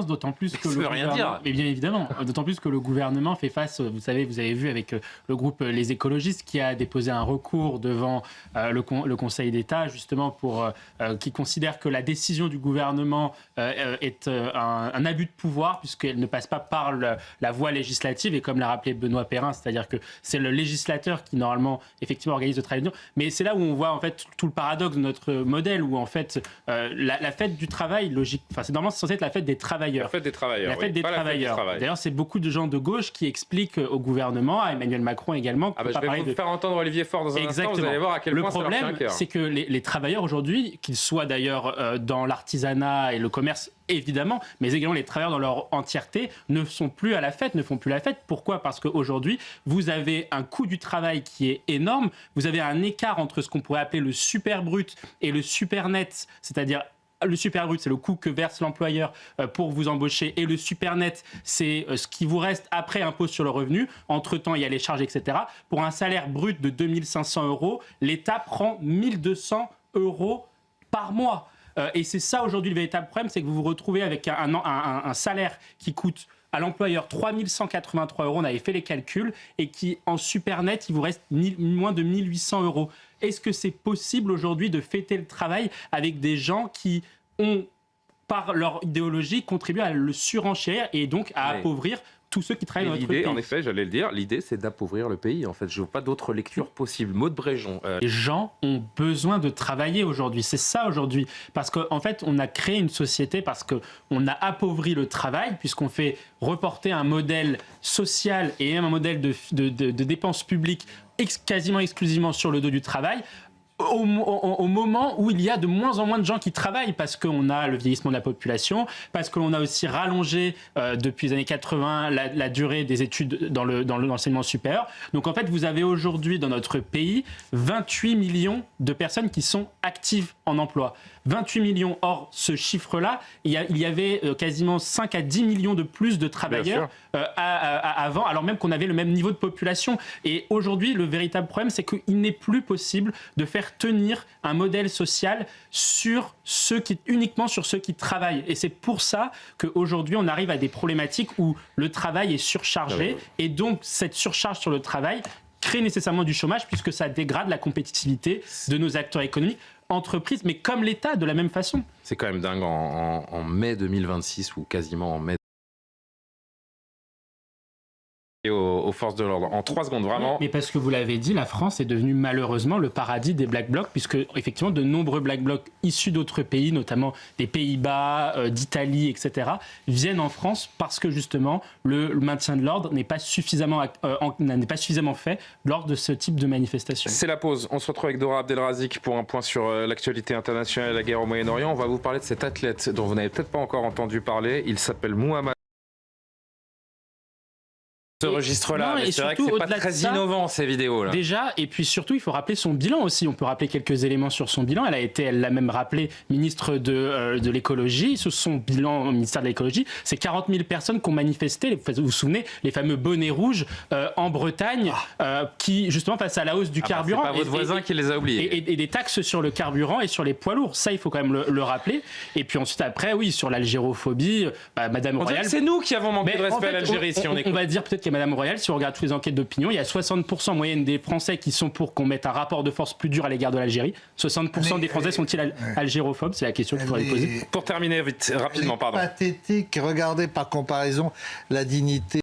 d'autant plus que ça veut rien dire. Mais bien évidemment, d'autant plus que le gouvernement fait face, vous savez, vous avez vu avec le groupe Les Écologistes qui a déposé un recours devant le Conseil d'État justement qui considère que la décision du gouvernement est un abus de pouvoir puisqu'elle ne passe pas par la voie législative et comme l'a rappelé Benoît Perrin, c'est-à-dire que c'est le législateur qui normalement effectivement organise le travail d'union. Mais c'est là où on voit en fait tout le paradoxe de notre modèle où en fait la fête du travail, logique, enfin c'est normalement censé être la fête des travailleurs. La fête des travailleurs. La fête des travailleurs. D'ailleurs, c'est beaucoup de gens de gauche qui expliquent au gouvernement, à Emmanuel Macron également. Je vais vous faire entendre Olivier Faure dans un instant, vous allez voir à quel point ça leur tient à cœur. Le problème, c'est que les travailleurs aujourd'hui, qu'ils soient d'ailleurs dans l'artisanat et le commerce, évidemment, mais également les travailleurs dans leur entièreté ne sont plus à la fête, ne font plus la fête. Pourquoi ? Parce qu'aujourd'hui, vous avez un coût du travail qui est énorme, vous avez un écart entre ce qu'on pourrait appeler le super brut et le super net, c'est-à-dire le super brut, c'est le coût que verse l'employeur pour vous embaucher. Et le super net, c'est ce qui vous reste après impôt sur le revenu. Entre-temps, il y a les charges, etc. Pour un salaire brut de 2500 €, l'État prend 1200 € par mois. Et c'est ça aujourd'hui le véritable problème, c'est que vous vous retrouvez avec un salaire qui coûte à l'employeur 3183 €, on avait fait les calculs, et qui en super net, il vous reste moins de 1800 €. Est-ce que c'est possible aujourd'hui de fêter le travail avec des gens qui ont, par leur idéologie, contribué à le surenchérir et donc à appauvrir tous ceux qui travaillent dans notre pays. En effet, j'allais le dire, l'idée c'est d'appauvrir le pays. En fait, je ne vois pas d'autre lecture possible. Maud Bréjon. Les gens ont besoin de travailler aujourd'hui. C'est ça aujourd'hui. Parce qu'en fait, on a créé une société parce qu'on a appauvri le travail, puisqu'on fait reporter un modèle social et même un modèle de dépenses publiques quasiment exclusivement sur le dos du travail. Au moment où il y a de moins en moins de gens qui travaillent parce qu'on a le vieillissement de la population, parce que l'on a aussi rallongé depuis les années 80 la durée des études dans l'enseignement supérieur. Donc en fait, vous avez aujourd'hui dans notre pays 28 millions de personnes qui sont actives en emploi. 28 millions. Or, ce chiffre-là, il y avait quasiment 5 à 10 millions de plus de travailleurs avant, alors même qu'on avait le même niveau de population. Et aujourd'hui, le véritable problème, c'est qu'il n'est plus possible de faire tenir un modèle social uniquement sur ceux qui travaillent. Et c'est pour ça qu'aujourd'hui, on arrive à des problématiques où le travail est surchargé. Et donc, cette surcharge sur le travail crée nécessairement du chômage puisque ça dégrade la compétitivité de nos acteurs économiques, entreprises, mais comme l'État, de la même façon. C'est quand même dingue, en mai 2026, ou quasiment en mai, aux forces de l'ordre. En 3 secondes, vraiment. Mais parce que vous l'avez dit, la France est devenue malheureusement le paradis des Black Blocs, puisque effectivement de nombreux Black Blocs issus d'autres pays, notamment des Pays-Bas, d'Italie, etc., viennent en France parce que justement le maintien de l'ordre n'est pas suffisamment fait lors de ce type de manifestation. C'est la pause. On se retrouve avec Dora Abdelrazik pour un point sur l'actualité internationale et la guerre au Moyen-Orient. On va vous parler de cet athlète dont vous n'avez peut-être pas encore entendu parler. Il s'appelle Mohamed. Ce registre-là, mais c'est vrai que c'est pas très innovant ces vidéos-là. Déjà, et puis surtout, il faut rappeler son bilan aussi. On peut rappeler quelques éléments sur son bilan. Elle l'a même rappelé ministre de l'écologie. Son bilan au ministère de l'écologie, c'est 40 000 personnes qui ont manifesté. Vous vous souvenez, les fameux bonnets rouges en Bretagne, qui justement face à la hausse du carburant. C'est pas votre voisin qui les a oubliés. Et des taxes sur le carburant et sur les poids lourds. Ça, il faut quand même le rappeler. Et puis ensuite, après, oui, sur l'algérophobie, Madame Royal. C'est nous qui avons manqué de respect à l'Algérie. On va dire peut-être qu'il Madame Royal, si on regarde toutes les enquêtes d'opinion, il y a 60% en moyenne des Français qui sont pour qu'on mette un rapport de force plus dur à l'égard de l'Algérie. 60% des Français sont-ils algérophobes? C'est la question qu'il faudrait poser. Pour terminer vite, rapidement, pardon. Pathétique, regardez par comparaison la dignité.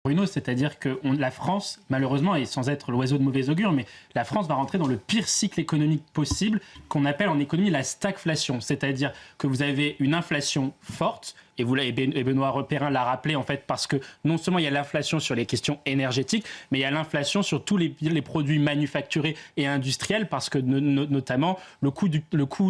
Bruno, c'est-à-dire que la France, malheureusement, et sans être l'oiseau de mauvais augure, mais la France va rentrer dans le pire cycle économique possible qu'on appelle en économie la stagflation. C'est-à-dire que vous avez une inflation forte, et Benoît Perrin l'a rappelé en fait, parce que non seulement il y a l'inflation sur les questions énergétiques, mais il y a l'inflation sur tous les produits manufacturés et industriels, parce que notamment le coût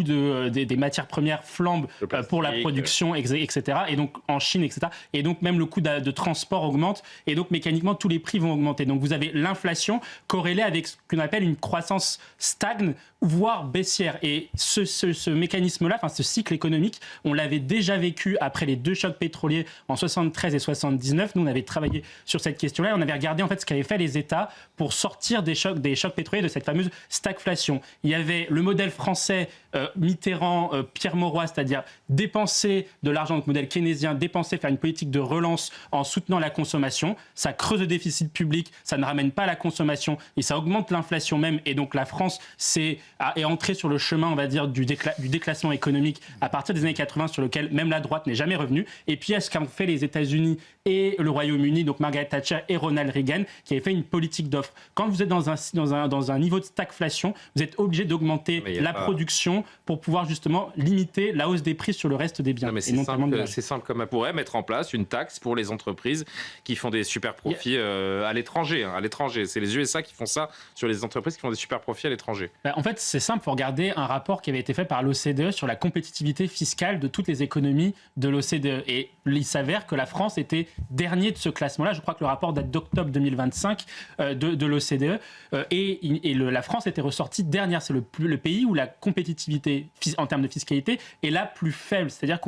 des matières premières flambe pour la production, etc. Et donc en Chine, etc. Et donc même le coût de transport augmente, et donc mécaniquement tous les prix vont augmenter. Donc vous avez l'inflation corrélée avec ce qu'on appelle une croissance stagne, voire baissière. Et ce mécanisme-là, ce cycle économique, on l'avait déjà vécu après les les 2 chocs pétroliers en 73 et 79. Nous, on avait travaillé sur cette question-là. On avait regardé en fait ce qu'avaient fait les États pour sortir des chocs pétroliers, de cette fameuse stagflation. Il y avait le modèle français Mitterrand, Pierre Mauroy, c'est-à-dire dépenser de l'argent, donc modèle keynésien, dépenser, faire une politique de relance en soutenant la consommation. Ça creuse le déficit public, ça ne ramène pas la consommation et ça augmente l'inflation même. Et donc la France est entrée sur le chemin, on va dire, du déclassement économique à partir des années 80, sur lequel même la droite n'est jamais revenue. Et puis, à ce qu'ont fait les États-Unis et le Royaume-Uni, donc Margaret Thatcher et Ronald Reagan, qui avaient fait une politique d'offre. Quand vous êtes dans un niveau de stagflation, vous êtes obligé d'augmenter la production pour pouvoir justement limiter la hausse des prix sur le reste des biens. Non, mais c'est simple comme on pourrait mettre en place une taxe pour les entreprises qui font des super profits à l'étranger. À l'étranger, c'est les USA qui font ça sur les entreprises qui font des super profits à l'étranger. En fait, c'est simple. Il faut regarder un rapport qui avait été fait par l'OCDE sur la compétitivité fiscale de toutes les économies de l'OCDE. Et il s'avère que la France était dernier de ce classement-là. Je crois que le rapport date d'octobre 2025 de l'OCDE. La France était ressortie dernière. C'est le pays où la compétitivité en termes de fiscalité est la plus faible. C'est-à-dire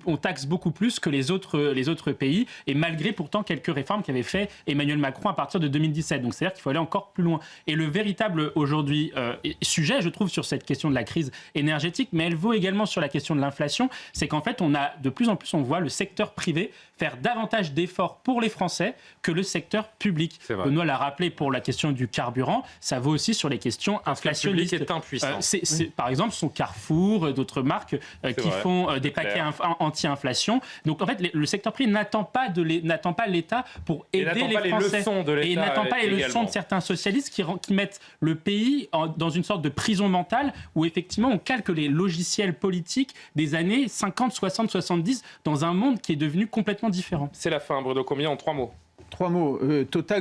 on taxe beaucoup plus que les autres pays, et malgré pourtant quelques réformes qu'avait fait Emmanuel Macron à partir de 2017. Donc c'est-à-dire qu'il faut aller encore plus loin. Et le véritable aujourd'hui sujet, je trouve, sur cette question de la crise énergétique, mais elle vaut également sur la question de l'inflation, c'est qu'en fait de plus en plus on voit le secteur privé faire davantage d'efforts pour les Français que le secteur public. Benoît l'a rappelé pour la question du carburant, ça vaut aussi sur les questions inflationnistes. Le public est impuissant. Par exemple, son Carrefour, d'autres marques qui font des paquets anti-inflation. Donc en fait, le secteur privé n'attend pas l'État pour aider les Français. Et n'attend pas les leçons de certains socialistes qui mettent le pays dans une sorte de prison mentale où effectivement on calque les logiciels politiques des années 50, 60, 70 dans un monde qui est devenu complètement différent. C'est la fin, Bruno Combien en 3 mots? 3 mots. Total